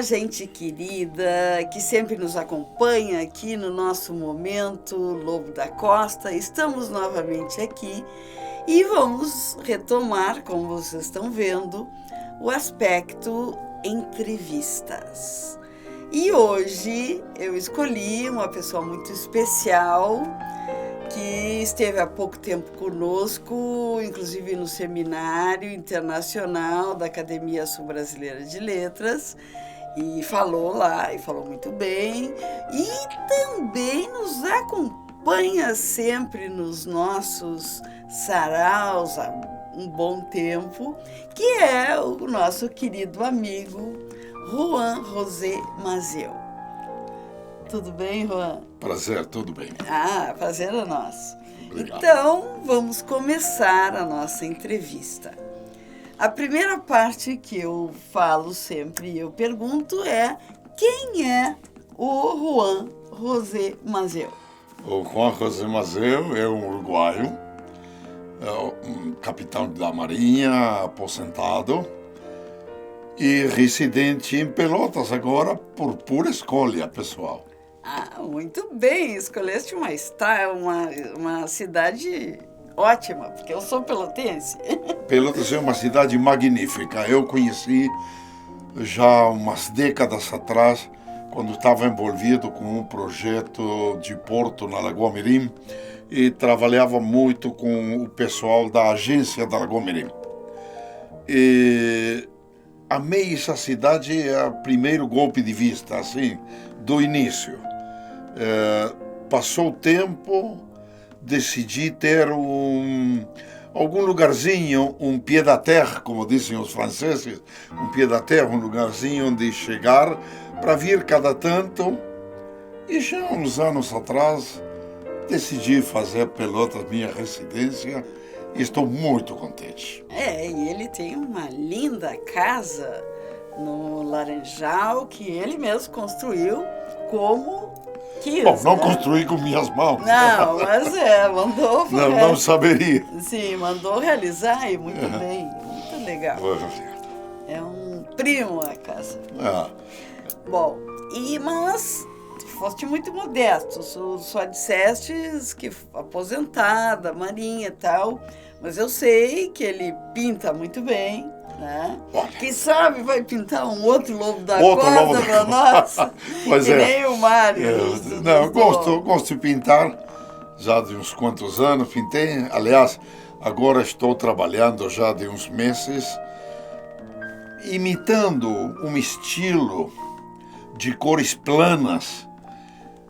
gente querida que sempre nos acompanha aqui no nosso momento Lobo da Costa. Estamos novamente aqui e vamos retomar, como vocês estão vendo, o aspecto entrevistas. E hoje eu escolhi uma pessoa muito especial que esteve há pouco tempo conosco, inclusive no Seminário Internacional da Academia Sul-Brasileira de Letras, e falou lá, e falou muito bem, e também nos acompanha sempre nos nossos saraus há um bom tempo, que é o nosso querido amigo Juan José Mazzeo. Tudo bem, Juan? Prazer, tudo bem. Prazer é nosso. Obrigado. Então, vamos começar a nossa entrevista. A primeira parte que eu falo sempre e eu pergunto é: quem é o Juan José Mazzeo? O Juan José Mazzeo é um uruguaio, um capitão da Marinha, aposentado e residente em Pelotas agora por pura escolha pessoal. Muito bem, escolheste uma cidade ótima, porque eu sou pelotense. Pelotas é uma cidade magnífica. Eu conheci já umas décadas atrás, quando estava envolvido com um projeto de porto na Lagoa Mirim e trabalhava muito com o pessoal da agência da Lagoa Mirim. E amei essa cidade a primeiro golpe de vista, assim, do início. Passou o tempo, decidi ter algum lugarzinho, um pied-à-terre, como dizem os franceses, um pied-à-terre, um lugarzinho onde chegar para vir cada tanto. E já uns anos atrás decidi fazer Pelotas minha residência e estou muito contente. E ele tem uma linda casa no Laranjal que ele mesmo construiu como quis. Bom, não construí com minhas mãos. Não, mas mandou. Não saberia. Sim, mandou realizar e muito bem, muito legal. É um primo a casa. Bom, mas foste muito modesto, só disseste que aposentada, marinha e tal, mas eu sei que ele pinta muito bem, né? Quem sabe vai pintar um outro Lobo da Costa para nós, pois que nem o Mário. Gosto de pintar, já de uns quantos anos pintei. Aliás, agora estou trabalhando já de uns meses, imitando um estilo de cores planas,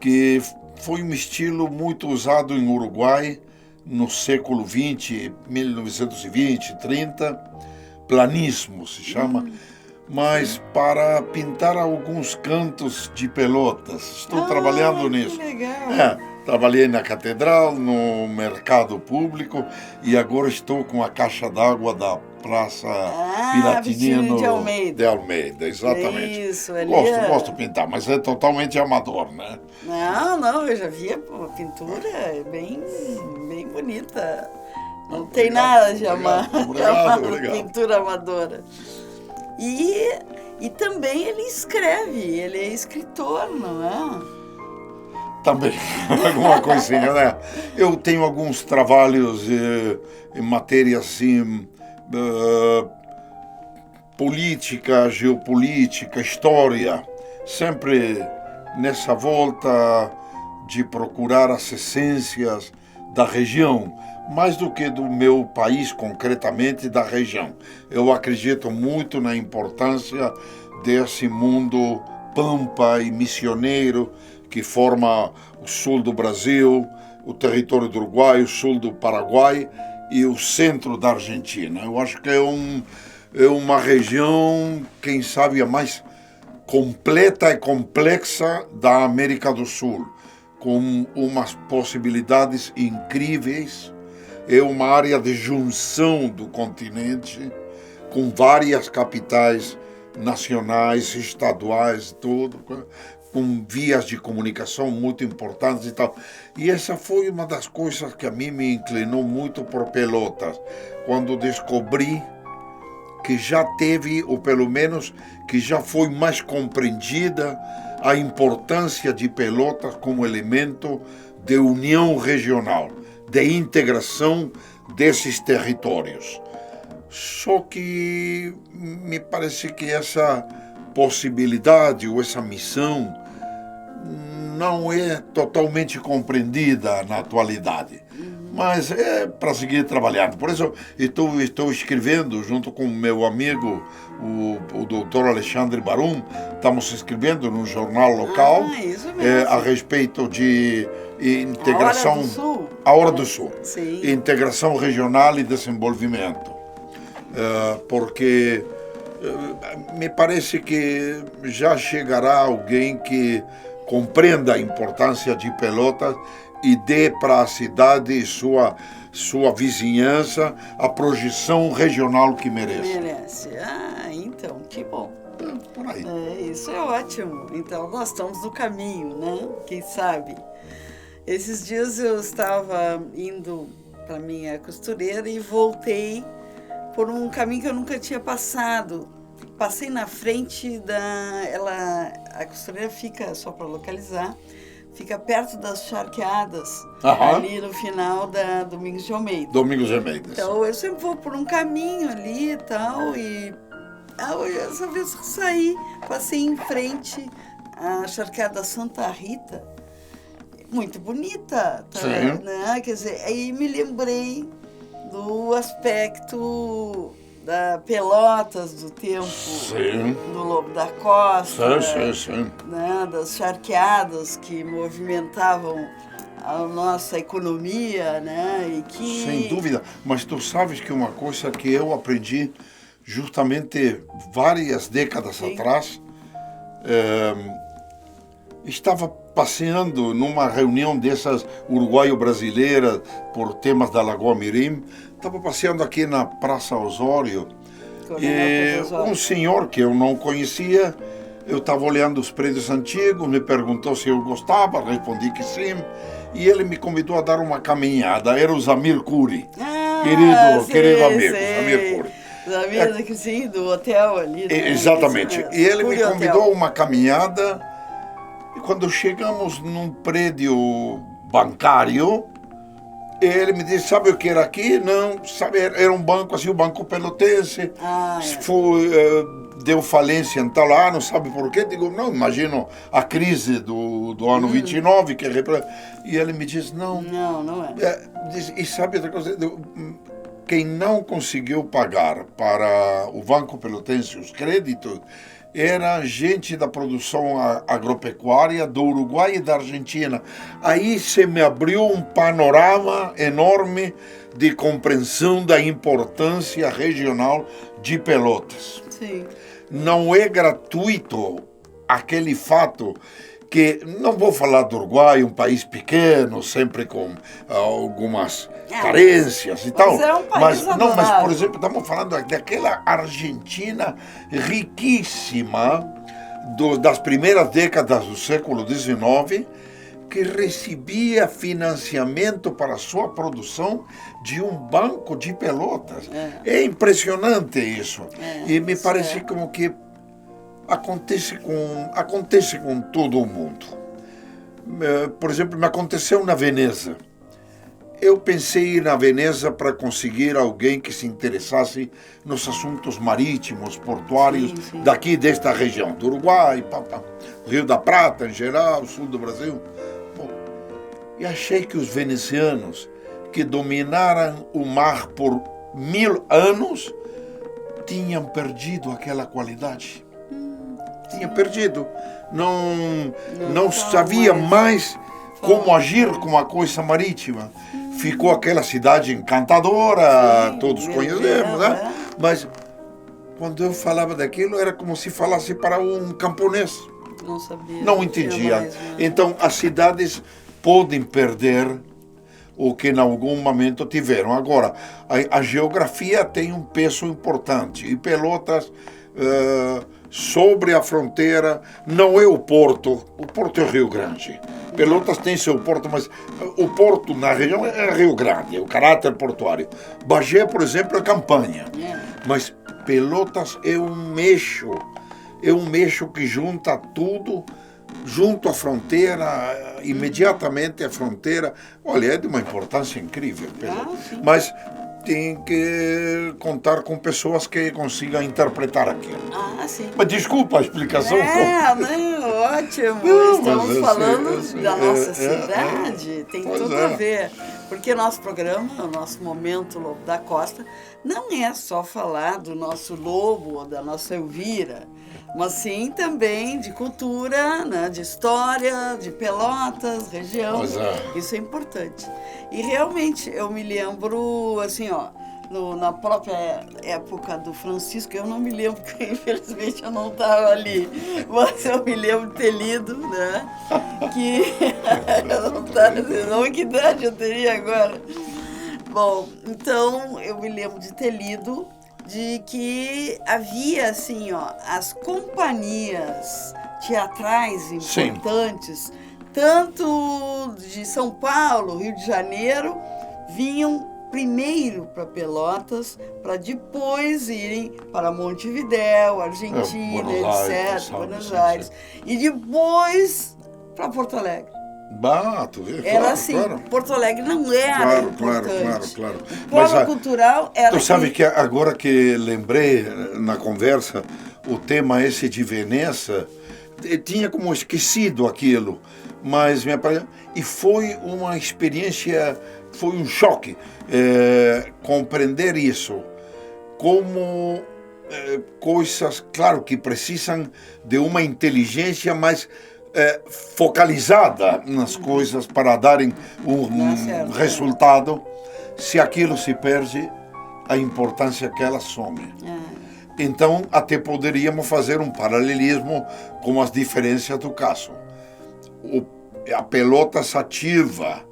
que foi um estilo muito usado em Uruguai no século XX, 1920, 30, planismo se chama, mas para pintar alguns cantos de Pelotas. Estou trabalhando nisso. Que legal. Trabalhei na Catedral, no Mercado Público e agora estou com a caixa d'água da Praça Piratinino de Almeida, exatamente. Isso, Gosto de pintar, mas é totalmente amador, né? Não, eu já vi a pintura, é bem bonita. Não tem nada de obrigado. Pintura amadora. E também ele escreve, ele é escritor, não é? Também, alguma coisinha, né? Eu tenho alguns trabalhos em matéria assim, política, geopolítica, história, sempre nessa volta de procurar as essências da região, mais do que do meu país, concretamente da região. Eu acredito muito na importância desse mundo pampa e missioneiro que forma o sul do Brasil, o território do Uruguai, o sul do Paraguai e o centro da Argentina. Eu acho que é uma região, quem sabe, a mais completa e complexa da América do Sul, com umas possibilidades incríveis. É uma área de junção do continente, com várias capitais nacionais, estaduais, tudo, com vias de comunicação muito importantes e tal. E essa foi uma das coisas que a mim me inclinou muito por Pelotas, quando descobri que já teve, ou pelo menos que já foi mais compreendida, a importância de Pelotas como elemento de união regional, de integração desses territórios. Só que me parece que essa possibilidade ou essa missão não é totalmente compreendida na atualidade. Mas é para seguir trabalhando. Por isso, estou escrevendo, junto com meu amigo, o doutor Alexandre Barum, estamos escrevendo num jornal local a respeito de integração... A Hora do Sul. Sim. Integração regional e desenvolvimento. Porque me parece que já chegará alguém que compreenda a importância de Pelotas e dê para a cidade e sua vizinhança a projeção regional que merece. Merece. Então, que bom. Por aí. Isso é ótimo. Então, nós estamos no caminho, né? Quem sabe? Esses dias eu estava indo para minha costureira e voltei por um caminho que eu nunca tinha passado. Passei na frente a costureira fica, só para localizar, fica perto das Charqueadas, ali no final da Domingos de Almeida. Domingos de Almeida. Então, eu sempre vou por um caminho ali e tal, e essa vez saí, passei em frente à Charqueada Santa Rita, muito bonita, tá, né? Quer dizer, aí me lembrei do aspecto da Pelotas do tempo do Lobo da Costa, né, das charqueadas que movimentavam a nossa economia, né, e que... Sem dúvida, mas tu sabes que uma coisa que eu aprendi justamente várias décadas atrás, estava passeando numa reunião dessas uruguaio-brasileiras por temas da Lagoa Mirim, estava passeando aqui na Praça Osório e um senhor que eu não conhecia, eu estava olhando os prédios antigos, me perguntou se eu gostava, respondi que sim, e ele me convidou a dar uma caminhada, era o Zamir Curi, querido amigo, Zamir Curi. Zamir, sim, do hotel ali. Né? Exatamente, e ele me convidou a uma caminhada, e quando chegamos num prédio bancário, ele me disse, sabe o que era aqui? Não, sabe, era um banco assim, o Banco Pelotense, deu falência em tal ano, sabe por quê? Digo, não, imagino a crise do ano 29, que e ele me disse, não é. E sabe outra coisa? Quem não conseguiu pagar para o Banco Pelotense os créditos era gente da produção agropecuária do Uruguai e da Argentina. Aí se me abriu um panorama enorme de compreensão da importância regional de Pelotas. Sim. Não é gratuito aquele fato que, não vou falar do Uruguai, um país pequeno, sempre com algumas carências e tal, é um país mas por exemplo, estamos falando daquela Argentina riquíssima das primeiras décadas do século XIX, que recebia financiamento para a sua produção de um banco de Pelotas. É impressionante isso. E me parece como que acontece com todo o mundo. Por exemplo, me aconteceu na Veneza. Eu pensei em ir na Veneza para conseguir alguém que se interessasse nos assuntos marítimos, portuários, daqui desta região, do Uruguai, Rio da Prata em geral, sul do Brasil. Bom, e achei que os venezianos, que dominaram o mar por 1000 anos, tinham perdido aquela qualidade. Tinha perdido. Não sabia mais como agir com a coisa marítima. Ficou aquela cidade encantadora, todos conhecemos, né? Mas quando eu falava daquilo, era como se falasse para um camponês. Não sabia. Não entendia. Então, as cidades podem perder o que em algum momento tiveram. Agora, a geografia tem um peso importante. E Pelotas, sobre a fronteira, não é o Porto é Rio Grande. Pelotas tem seu porto, mas o porto na região é Rio Grande, é o caráter portuário. Bagé, por exemplo, é Campanha. Mas Pelotas é um eixo que junta tudo, junto à fronteira, imediatamente à fronteira. Olha, é de uma importância incrível, mas tem que contar com pessoas que consigam interpretar aquilo. Sim. Mas desculpa a explicação. Ótimo. Não, Estamos falando da nossa cidade, cidade, tem tudo a ver. Porque nosso programa, o nosso Momento Lobo da Costa, não é só falar do nosso lobo ou da nossa Elvira, mas sim também de cultura, né, de história, de Pelotas, região. Isso é importante. E realmente eu me lembro, assim, na própria época do Francisco, eu não me lembro, porque infelizmente eu não estava ali, mas eu me lembro de ter lido, né, que eu não estava dizendo que idade eu teria agora. Bom, então eu me lembro de ter lido de que havia, assim, as companhias teatrais importantes, tanto de São Paulo, Rio de Janeiro, vinham primeiro para Pelotas, para depois irem para Montevidéu, Argentina, Buenos Aires, e depois para Porto Alegre. Tu vê, era assim, Porto Alegre não era importante. Claro. O polo cultural era... Tu sabe que agora que lembrei na conversa, o tema esse de Veneza, tinha como esquecido aquilo, mas e foi uma experiência, foi um choque compreender isso, como coisas, claro, que precisam de uma inteligência mais focalizada nas coisas para darem um resultado. Se aquilo se perde, a importância que ela some. Então, até poderíamos fazer um paralelismo com as diferenças do caso. A Pelotas ativa,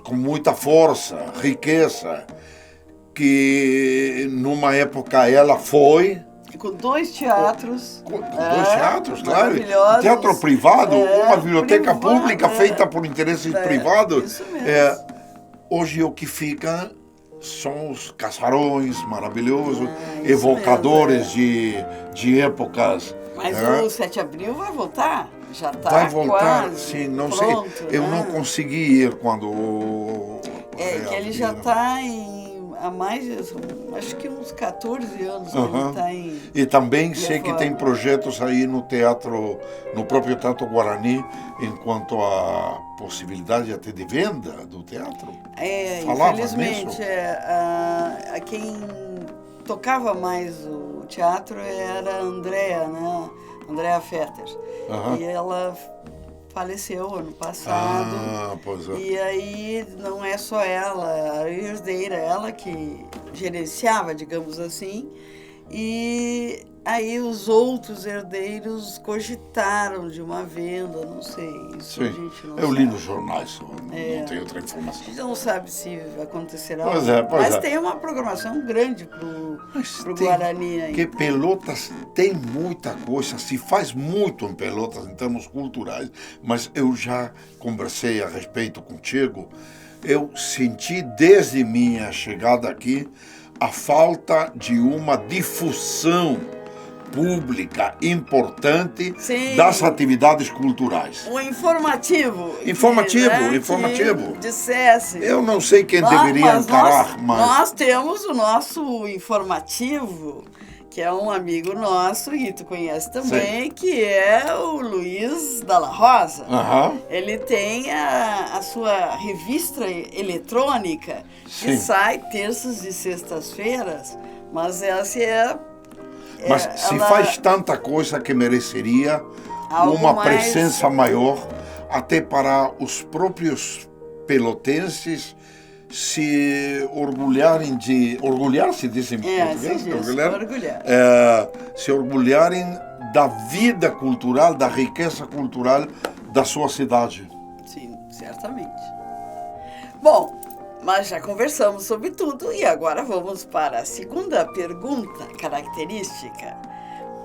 com muita força, riqueza, que numa época ela foi... Com 2 teatros. Com 2 teatros, claro. Teatro privado, uma biblioteca pública feita por interesses privados. Isso mesmo. Hoje o que fica são os casarões maravilhosos, evocadores de épocas. Mas o 7 de abril vai voltar? Já está vai voltar, quase sim, não pronto, sei. Eu não consegui ir quando... que ele já está há mais, acho que uns 14 anos que ele está em... E também sei que tem projetos aí no teatro, no próprio Teatro Guarani, enquanto a possibilidade até de venda do teatro. Infelizmente, quem tocava mais o teatro era a Andrea, né? Andrea Fetter. E ela faleceu ano passado. E aí não é só ela, a herdeira, ela que gerenciava, digamos assim. E aí os outros herdeiros cogitaram de uma venda, não sei. Isso a gente não eu sabe. Li nos jornais, não tenho outra informação. A gente não sabe se acontecerá. Mas tem uma programação grande para o Guarani aí. Porque Pelotas tem muita coisa, se faz muito em Pelotas em termos culturais, mas eu já conversei a respeito contigo, eu senti desde minha chegada aqui a falta de uma difusão pública importante das atividades culturais. Um informativo. Informativo. Que dissesse. Eu não sei quem deveria encarar, mas... Nós temos o nosso informativo, que é um amigo nosso, e tu conhece também, que é o Luiz Dalla Rosa. Ele tem a sua revista eletrônica, que sai terças e sextas-feiras, mas essa Mas se faz tanta coisa que mereceria uma presença maior, até para os próprios pelotenses se orgulharem de... Orgulhar-se, dizem em português? Se orgulharem da vida cultural, da riqueza cultural da sua cidade. Sim, certamente. Bom, mas já conversamos sobre tudo e agora vamos para a segunda pergunta característica.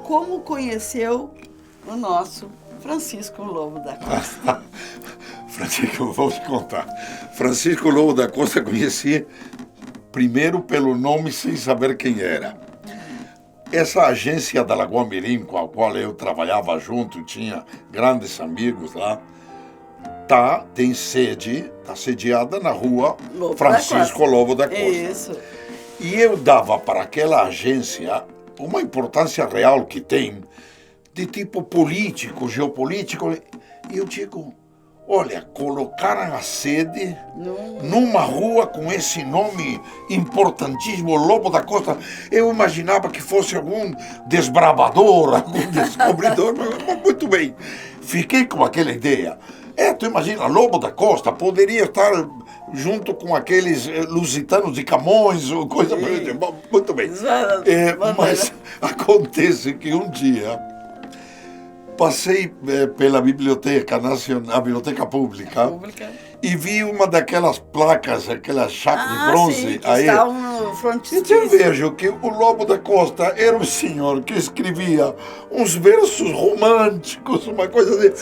Como conheceu o nosso Francisco Lobo da Costa? Francisco, vou te contar. Francisco Lobo da Costa conheci primeiro pelo nome sem saber quem era. essa agência da Lagoa Mirim, com a qual eu trabalhava junto, tinha grandes amigos lá, tem sede, está sediada na rua Lobo Francisco Lobo da Costa. Isso. E eu dava para aquela agência uma importância real que tem, de tipo político, geopolítico. E eu digo, olha, colocaram a sede numa rua com esse nome importantíssimo, Lobo da Costa. Eu imaginava que fosse algum desbravador, algum descobridor, mas muito bem. Fiquei com aquela ideia. Tu imagina, Lobo da Costa poderia estar junto com aqueles lusitanos de Camões, ou coisa parecida. Muito bem. Mas acontece que um dia passei pela Biblioteca Nacional, a Biblioteca Pública, e vi uma daquelas placas, aquelas chapas de bronze. Sim, que estavam no frontispicio. Então eu vejo que o Lobo da Costa era um senhor que escrevia uns versos românticos, uma coisa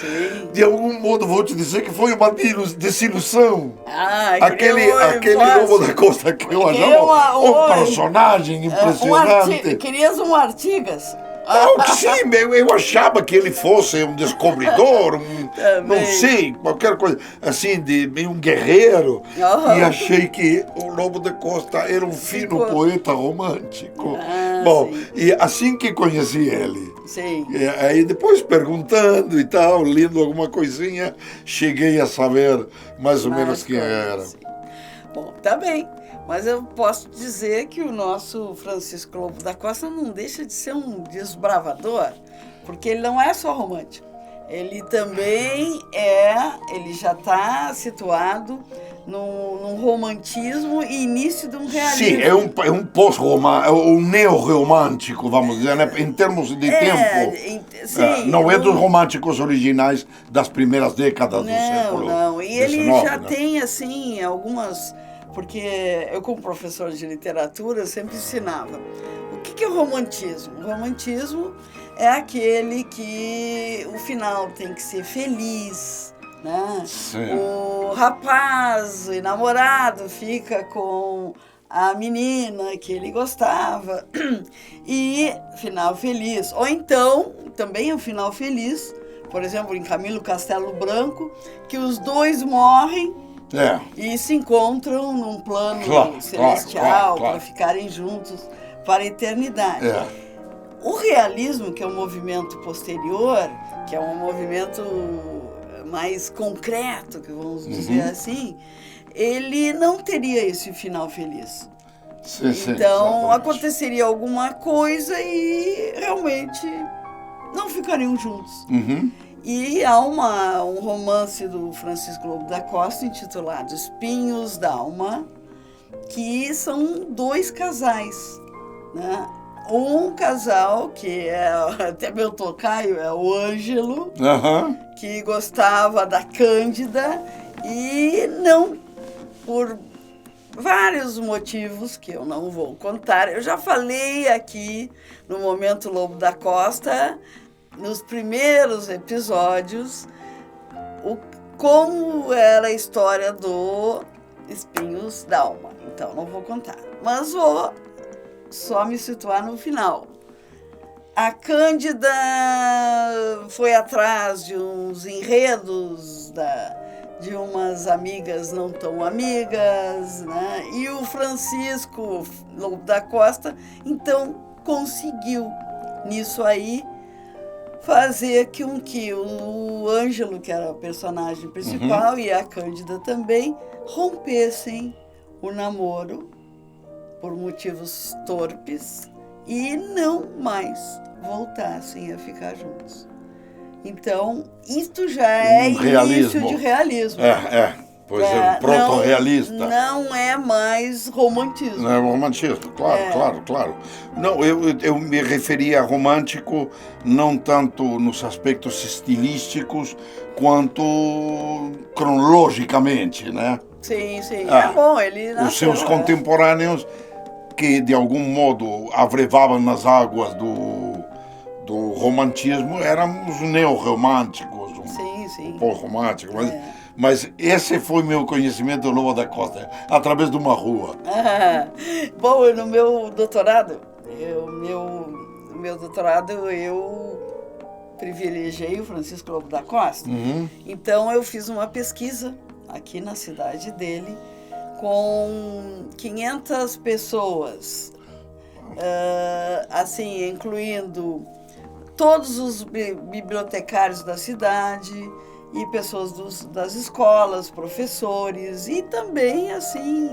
de algum modo, vou te dizer que foi uma desilusão. Aquele Lobo da Costa que eu achava um personagem impressionante. Querias um Artigas? Sim, eu achava que ele fosse um descobridor, não sei, qualquer coisa assim, de um guerreiro. E achei que o Lobo da Costa era um fino poeta romântico. Bom, sim. E assim que conheci ele. Sim. Aí depois perguntando e tal, lendo alguma coisinha, cheguei a saber mais ou menos quem era. Sim. Bom, tá bem. Mas eu posso dizer que o nosso Francisco Lobo da Costa não deixa de ser um desbravador, porque ele não é só romântico. Ele também ele já está situado num romantismo e início de um realismo. Sim, é um pós-romântico, um neo-romântico, vamos dizer, né? Em termos de tempo. Sim, não é dos românticos originais das primeiras décadas do século XIX. Não, e ele já tem, assim, algumas... Porque eu, como professor de literatura, sempre ensinava. O que é o romantismo? O romantismo é aquele que o final tem que ser feliz, né? Sim. O rapaz, o namorado, fica com a menina que ele gostava e final feliz. Ou então, também é um final feliz, por exemplo, em Camilo Castelo Branco, que os dois morrem e se encontram num plano celestial para ficarem juntos para a eternidade. O realismo, que é um movimento posterior, que é um movimento mais concreto, que vamos dizer assim, ele não teria esse final feliz. Então, aconteceria alguma coisa e realmente não ficariam juntos. E há um romance do Francisco Lobo da Costa intitulado Espinhos d'Alma, que são dois casais, né? Um casal que é até meu tocaio, é o Ângelo, que gostava da Cândida e não, por vários motivos que eu não vou contar. Eu já falei aqui no Momento Lobo da Costa, nos primeiros episódios, como era a história do Espinhos d'Alma. Então, não vou contar. Mas vou só me situar no final. A Cândida foi atrás de uns enredos de umas amigas não tão amigas, né? E o Francisco Lobo da Costa, então, conseguiu nisso aí fazer com que o Ângelo, que era o personagem principal, e a Cândida também, rompessem o namoro por motivos torpes e não mais voltassem a ficar juntos. Então, isto já é início de realismo. Pois é, um proto-realista. Não é mais romantismo. Não é romantismo, claro. Não, eu me referia a romântico não tanto nos aspectos estilísticos, quanto cronologicamente, né? Sim. É bom, ele nasceu, os seus contemporâneos, que de algum modo abrevavam nas águas do romantismo, eram os neo-românticos, pós-românticos. Mas esse foi meu conhecimento do Lobo da Costa, através de uma rua. Bom, no meu doutorado, meu no meu doutorado eu privilegiei o Francisco Lobo da Costa. Então eu fiz uma pesquisa aqui na cidade dele com 500 pessoas, assim, incluindo todos os bibliotecários da cidade e pessoas das escolas, professores e também, assim,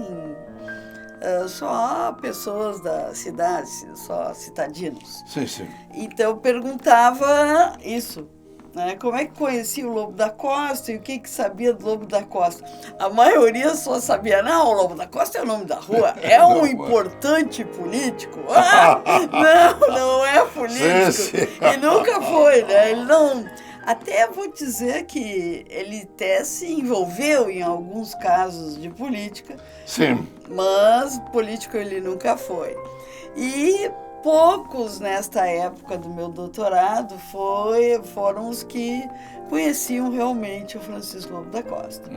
só pessoas da cidade, só citadinos. Sim, sim. Então eu perguntava isso, né? Como é que conhecia o Lobo da Costa e o que sabia do Lobo da Costa? A maioria só sabia, não, o Lobo da Costa é o nome da rua, é um importante político. Não é político. Sim, sim. E nunca foi, né? Ele não... Até vou dizer que ele até se envolveu em alguns casos de política. Sim. Mas político ele nunca foi. E poucos nesta época do meu doutorado foram os que conheciam realmente o Francisco Lobo da Costa.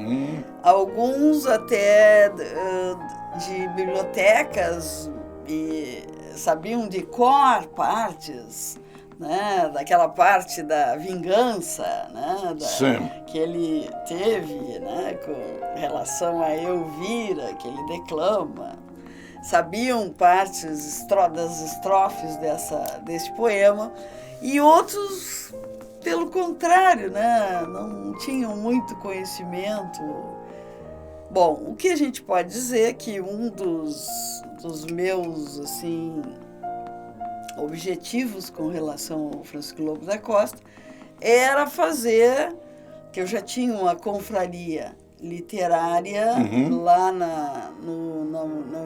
Alguns até de bibliotecas e sabiam de cor partes, né, daquela parte da vingança, né, que ele teve, né, com relação a Elvira, que ele declama. Sabiam partes das estrofes desse poema, e outros, pelo contrário, né, não tinham muito conhecimento. Bom, o que a gente pode dizer é que um dos meus, assim, objetivos com relação ao Francisco Lobo da Costa era fazer, que eu já tinha uma confraria literária lá na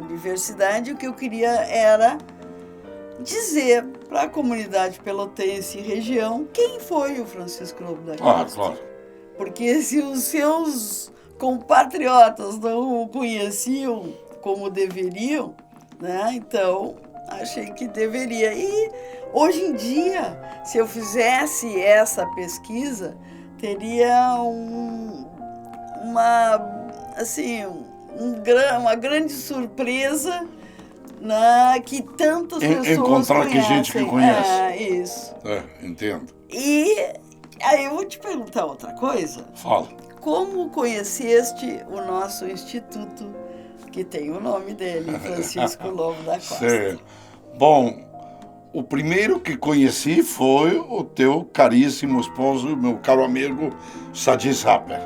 universidade, o que eu queria era dizer para a comunidade pelotense e região quem foi o Francisco Lobo da Costa. Claro. Porque se os seus compatriotas não o conheciam como deveriam, né, então achei que deveria. E hoje em dia, se eu fizesse essa pesquisa, teria uma grande surpresa, né, que tantas pessoas encontrar conhecem. Que gente que conhece. Isso. Entendo. E aí eu vou te perguntar outra coisa. Fala. Como conheceste o nosso instituto, que tem o nome dele, Francisco Lobo da Costa? Sim. Bom, o primeiro que conheci foi o teu caríssimo esposo, meu caro amigo Sadi Zapper.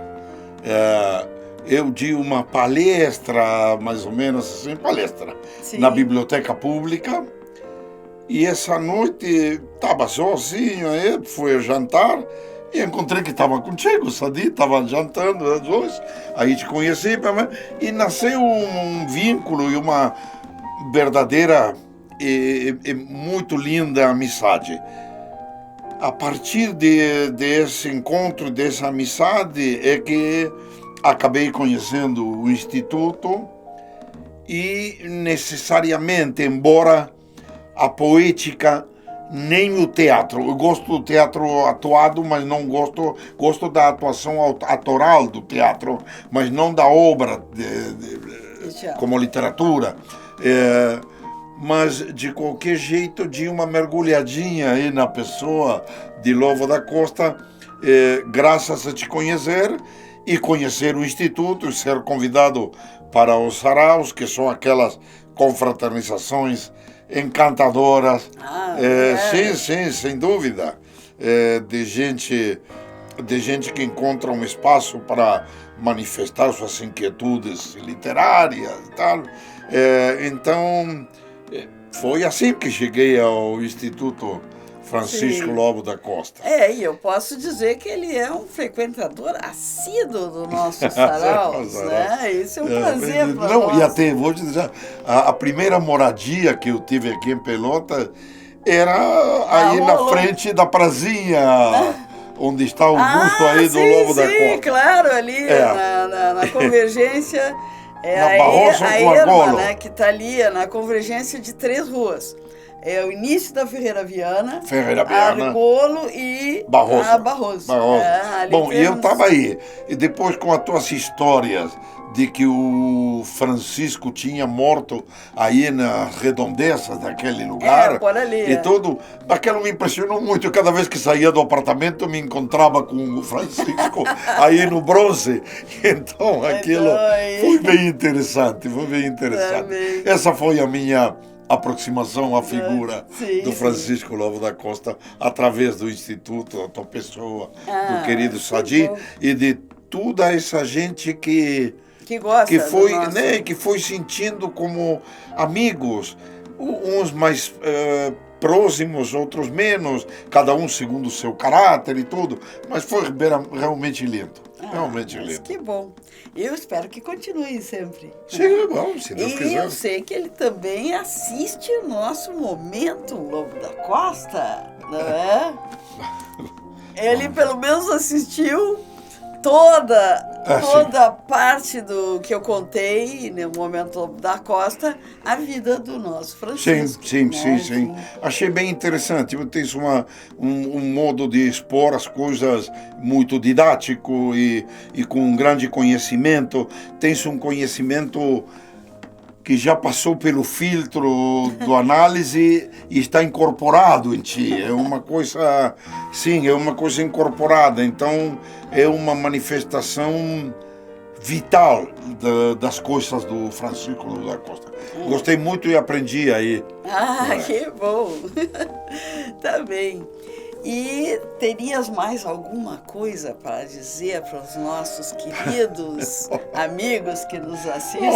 Eu di uma palestra, mais ou menos assim, Sim. Na biblioteca pública, e essa noite estava sozinho, aí fui jantar e encontrei que estava contigo, Sadi, estava jantando às dois, aí te conheci, e nasceu um vínculo e uma verdadeira e muito linda amizade. A partir desse encontro, dessa amizade, é que acabei conhecendo o Instituto e necessariamente, embora a poética nem o teatro, eu gosto do teatro atuado, mas não gosto da atuação autoral do teatro, mas não da obra como literatura. Mas, de qualquer jeito, de uma mergulhadinha aí na pessoa de Lobo da Costa, graças a te conhecer e conhecer o Instituto, e ser convidado para os saraus, que são aquelas confraternizações encantadoras. Sim, sem dúvida. De gente que encontra um espaço para manifestar suas inquietudes literárias e tal. Então, foi assim que cheguei ao Instituto Francisco Lobo da Costa. E eu posso dizer que ele é um frequentador assíduo do nosso saraus, né? Isso é um prazer para nós. E até, vou te dizer, a primeira moradia que eu tive aqui em Pelotas era aí na frente da prazinha, onde está o busto aí do Lobo da Costa. Sim, claro, ali na convergência. Na Barroso com a Argolo, né, que está ali na convergência de 3 ruas. É o início da Ferreira Viana, Ferreira Viana, Argolo e Barroso. Barroso. Bom, e eu estava aí. E depois com as tuas histórias de que o Francisco tinha morto aí nas redondezas daquele lugar. Por ali. E tudo. Aquilo me impressionou muito. Cada vez que saía do apartamento me encontrava com o Francisco aí no Bronze. Então aquilo foi bem interessante, Também. Essa foi a minha aproximação à figura do Francisco Lobo da Costa através do Instituto, da tua pessoa, do querido Sadi e de toda essa gente que gosta que foi sentindo como amigos, uns mais próximos, outros menos, cada um segundo o seu caráter e tudo, mas foi realmente lindo. Realmente lindo. Que bom. Eu espero que continue sempre. Sim, bom, se Deus quiser. E eu sei que ele também assiste o nosso Momento Lobo da Costa, não é? Ele pelo menos assistiu toda a parte do que eu contei no Momento Lobo da Costa, a vida do nosso Francisco. Sim. Achei bem interessante. Tens um modo de expor as coisas muito didático e com um grande conhecimento. Tens um conhecimento que já passou pelo filtro do análise e está incorporado em ti. É uma coisa, sim, é uma coisa incorporada. Então, é uma manifestação vital das coisas do Francisco Lobo da Costa. Gostei muito e aprendi aí. Que bom! Tá bem. E terias mais alguma coisa para dizer para os nossos queridos amigos que nos assistem?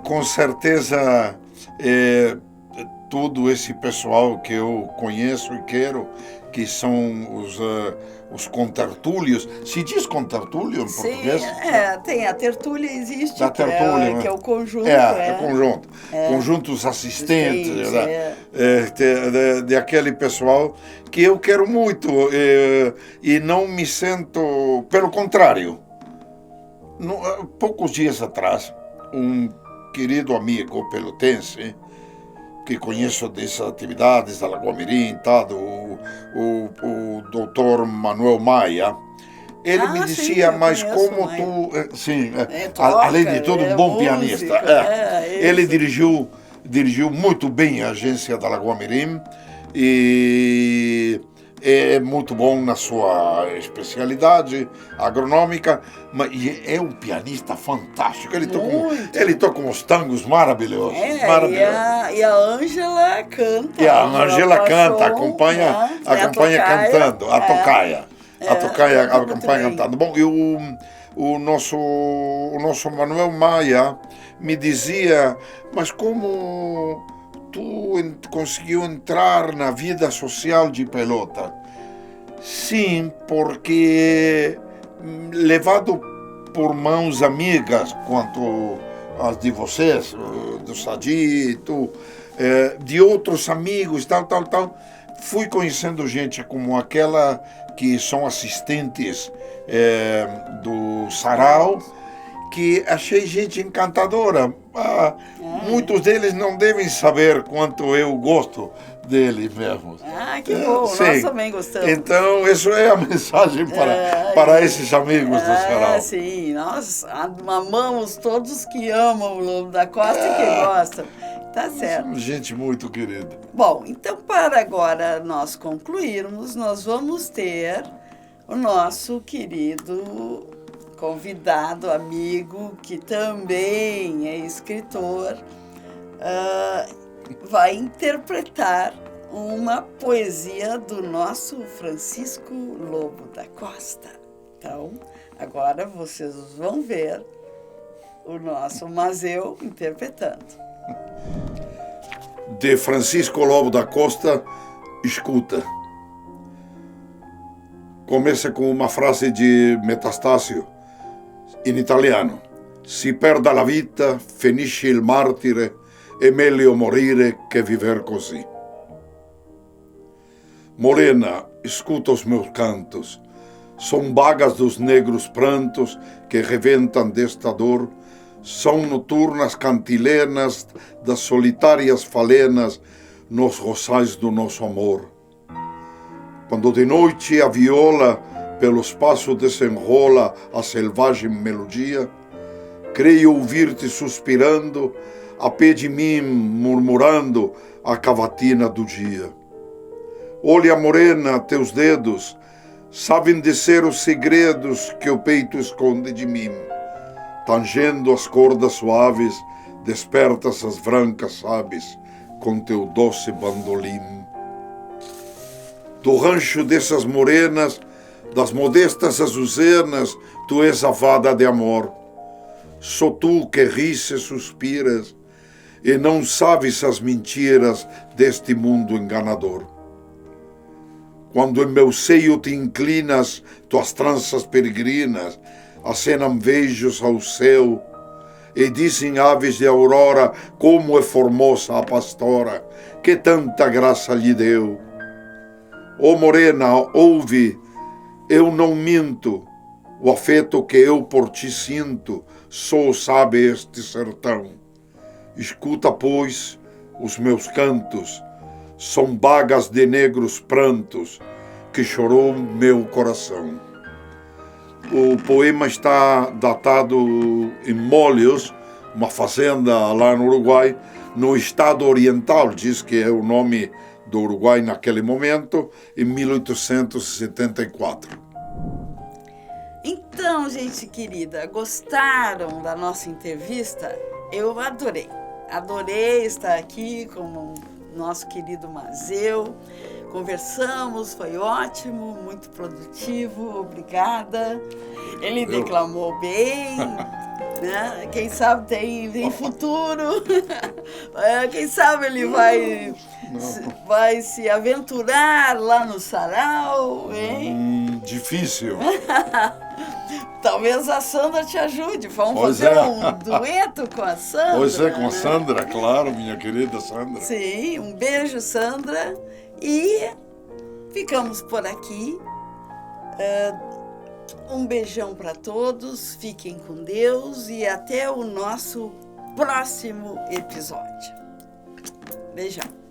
Com certeza, todo esse pessoal que eu conheço e quero, que são os contertúlios. Se diz contertúlio em português? Tem a tertúlia, existe, da tertúlia, que é o conjunto. Conjunto. Conjuntos assistentes, de aquele pessoal que eu quero muito e não me sinto... Pelo contrário, poucos dias atrás, um querido amigo pelotense, que conheço dessas atividades da Lagoa Mirim, o doutor Manuel Maia, ele me dizia, mas como tu... Sim, além de tudo, um bom pianista. Ele dirigiu muito bem a agência da Lagoa Mirim e é muito bom na sua especialidade agronômica, mas é um pianista fantástico. Ele toca uns tangos maravilhosos. E a Ângela canta. E a Ângela canta, acompanha cantando, a tocaia. A tocaia acompanha cantando. Bom, e o nosso Manuel Maia me dizia, mas como tu conseguiu entrar na vida social de Pelota? Sim, porque levado por mãos amigas, quanto as de vocês, do Sadi, de outros amigos, tal, fui conhecendo gente como aquela que são assistentes do sarau, que achei gente encantadora. Muitos deles não devem saber quanto eu gosto deles mesmos. Que bom, nós também gostamos. Então, isso é a mensagem para esses amigos do sarau. Sim, nós amamos todos que amam o Lobo da Costa e que gostam. Tá certo. Somos gente muito querida. Bom, então para agora nós concluirmos, nós vamos ter o nosso querido convidado, amigo, que também é escritor, vai interpretar uma poesia do nosso Francisco Lobo da Costa. Então, agora vocês vão ver o nosso Mazeu interpretando. De Francisco Lobo da Costa, escuta. Começa com uma frase de Metastasio, in italiano. Si perda la vita, finisce il martire, è meglio morire che viver così. Morena, escuta os meus cantos. São vagas dos negros prantos que reventam desta dor. São noturnas cantilenas das solitárias falenas, nos roçais do nosso amor. Quando de noite a viola pelo espaço desenrola a selvagem melodia, creio ouvir-te suspirando, a pé de mim murmurando a cavatina do dia. Olha, morena, teus dedos sabem descer os segredos que o peito esconde de mim. Tangendo as cordas suaves, despertas as brancas aves com teu doce bandolim. Do rancho dessas morenas, das modestas azucenas, tu és a fada de amor. Só tu que ris e suspiras, e não sabes as mentiras deste mundo enganador. Quando em meu seio te inclinas, tuas tranças peregrinas acenam beijos ao céu, e dizem aves de aurora como é formosa a pastora, que tanta graça lhe deu. Ó morena, ouve, eu não minto, o afeto que eu por ti sinto, só sabe este sertão. Escuta, pois, os meus cantos, são bagas de negros prantos que chorou meu coração. O poema está datado em Molhos, uma fazenda lá no Uruguai, no estado oriental, diz que é o nome do Uruguai naquele momento, em 1874. Então, gente querida, gostaram da nossa entrevista? Eu adorei. Adorei estar aqui com o nosso querido Mazeu. Conversamos, foi ótimo, muito produtivo, obrigada. Ele declamou bem, né? Quem sabe tem futuro. Quem sabe ele vai se aventurar lá no sarau, hein? Difícil. Talvez a Sandra te ajude. Vamos fazer um dueto com a Sandra. Pois é, com a Sandra, claro, minha querida Sandra. Sim, um beijo, Sandra. E ficamos por aqui. Um beijão para todos. Fiquem com Deus e até o nosso próximo episódio. Beijão.